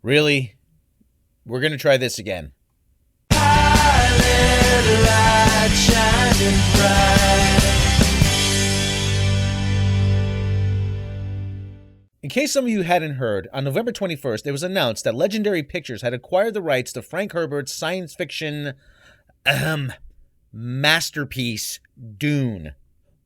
Really? We're gonna try this again. In case some of you hadn't heard, on November 21st, it was announced that Legendary Pictures had acquired the rights to Frank Herbert's science fiction masterpiece, Dune.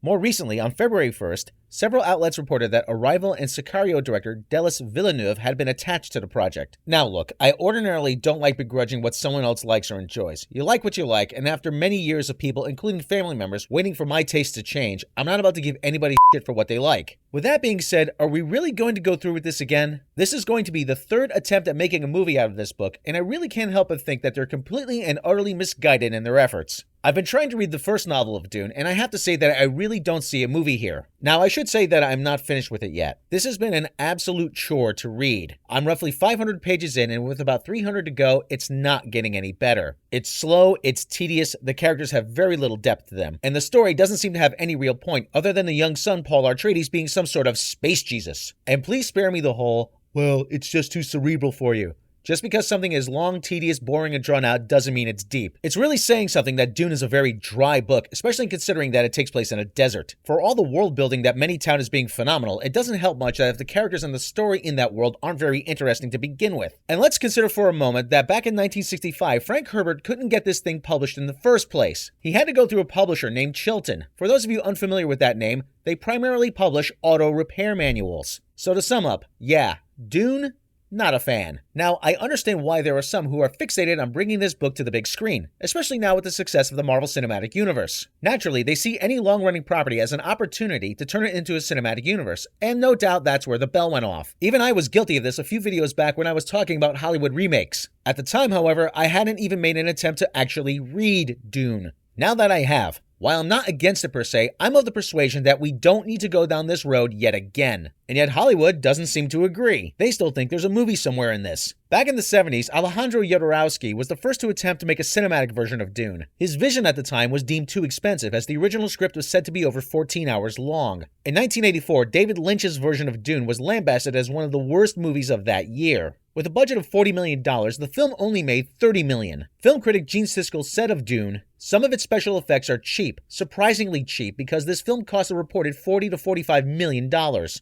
More recently, on February 1st, several outlets reported that Arrival and Sicario director Denis Villeneuve had been attached to the project. Now look, I ordinarily don't like begrudging what someone else likes or enjoys. You like what you like, and after many years of people, including family members, waiting for my taste to change, I'm not about to give anybody shit for what they like. With that being said, are we really going to go through with this again? This is going to be the third attempt at making a movie out of this book, and I really can't help but think that they're completely and utterly misguided in their efforts. I've been trying to read the first novel of Dune, and I have to say that I really don't see a movie here. Now, I should say that I'm not finished with it yet. This has been an absolute chore to read. I'm roughly 500 pages in, and with about 300 to go, it's not getting any better. It's slow, it's tedious, the characters have very little depth to them, and the story doesn't seem to have any real point other than the young son Paul Atreides being some sort of space Jesus. And please spare me the whole, well, it's just too cerebral for you. Just because something is long, tedious, boring, and drawn out doesn't mean it's deep. It's really saying something that Dune is a very dry book, especially considering that it takes place in a desert. For all the world building that many tout as being phenomenal, it doesn't help much that if the characters and the story in that world aren't very interesting to begin with. And let's consider for a moment that back in 1965, Frank Herbert couldn't get this thing published in the first place. He had to go through a publisher named Chilton. For those of you unfamiliar with that name, they primarily publish auto repair manuals. So to sum up, yeah, Dune? Not a fan. Now, I understand why there are some who are fixated on bringing this book to the big screen, especially now with the success of the Marvel Cinematic Universe. Naturally, they see any long-running property as an opportunity to turn it into a cinematic universe, and no doubt that's where the bell went off. Even I was guilty of this a few videos back when I was talking about Hollywood remakes. At the time, however, I hadn't even made an attempt to actually read Dune. Now that I have, while I'm not against it per se, I'm of the persuasion that we don't need to go down this road yet again. And yet Hollywood doesn't seem to agree. They still think there's a movie somewhere in this. Back in the 70s, Alejandro Jodorowsky was the first to attempt to make a cinematic version of Dune. His vision at the time was deemed too expensive, as the original script was said to be over 14 hours long. In 1984, David Lynch's version of Dune was lambasted as one of the worst movies of that year. With a budget of $40 million, the film only made $30 million. Film critic Gene Siskel said of Dune, "Some of its special effects are cheap, surprisingly cheap, because this film cost a reported $40 to $45 million.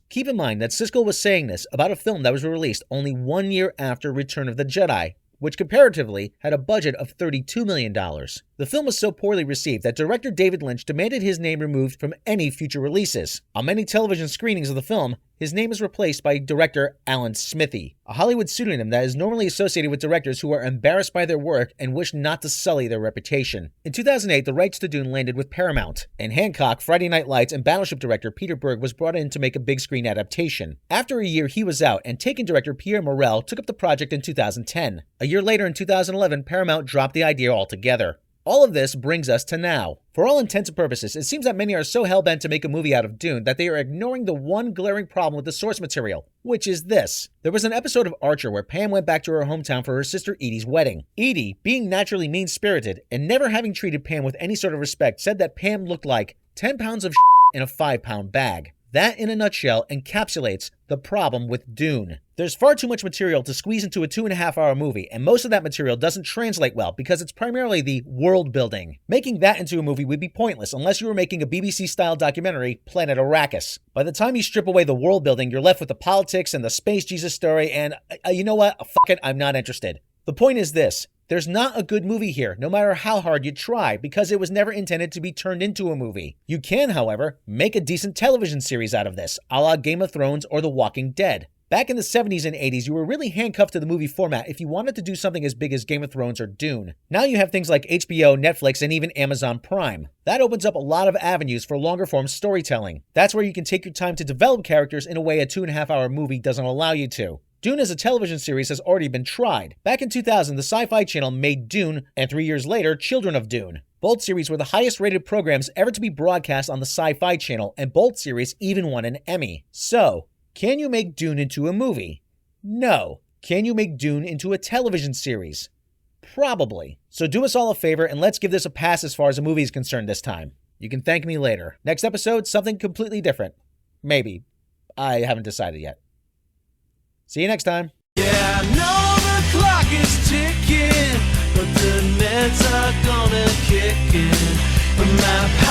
Keep in mind that Siskel was saying this about a film that was released only 1 year after Return of the Jedi, which comparatively had a budget of $32 million. The film was so poorly received that director David Lynch demanded his name removed from any future releases. On many television screenings of the film, his name is replaced by director Alan Smithee, a Hollywood pseudonym that is normally associated with directors who are embarrassed by their work and wish not to sully their reputation. In 2008, the rights to Dune landed with Paramount, and Hancock, Friday Night Lights, and Battleship director Peter Berg was brought in to make a big screen adaptation. After a year, he was out, and Taken director Pierre Morel took up the project in 2010. A year later, in 2011, Paramount dropped the idea altogether. All of this brings us to now. For all intents and purposes, it seems that many are so hell-bent to make a movie out of Dune that they are ignoring the one glaring problem with the source material, which is this. There was an episode of Archer where Pam went back to her hometown for her sister Edie's wedding. Edie, being naturally mean-spirited and never having treated Pam with any sort of respect, said that Pam looked like 10 pounds of in a 5-pound bag. That, in a nutshell, encapsulates the problem with Dune. There's far too much material to squeeze into a 2.5-hour movie, and most of that material doesn't translate well because it's primarily the world building. Making that into a movie would be pointless unless you were making a BBC-style documentary, Planet Arrakis. By the time you strip away the world building, you're left with the politics and the Space Jesus story, and you know what? Fuck it, I'm not interested. The point is this. There's not a good movie here, no matter how hard you try, because it was never intended to be turned into a movie. You can, however, make a decent television series out of this, a la Game of Thrones or The Walking Dead. Back in the 70s and 80s, you were really handcuffed to the movie format if you wanted to do something as big as Game of Thrones or Dune. Now you have things like HBO, Netflix, and even Amazon Prime. That opens up a lot of avenues for longer-form storytelling. That's where you can take your time to develop characters in a way a 2.5-hour movie doesn't allow you to. Dune as a television series has already been tried. Back in 2000, the Sci-Fi Channel made Dune, and 3 years later, Children of Dune. Both series were the highest-rated programs ever to be broadcast on the Sci-Fi Channel, and both series even won an Emmy. So, can you make Dune into a movie? No. Can you make Dune into a television series? Probably. So do us all a favor, and let's give this a pass as far as a movie is concerned this time. You can thank me later. Next episode, something completely different. Maybe. I haven't decided yet. See you next time. Yeah, I know the clock is ticking, but the Nets are gonna kick in. My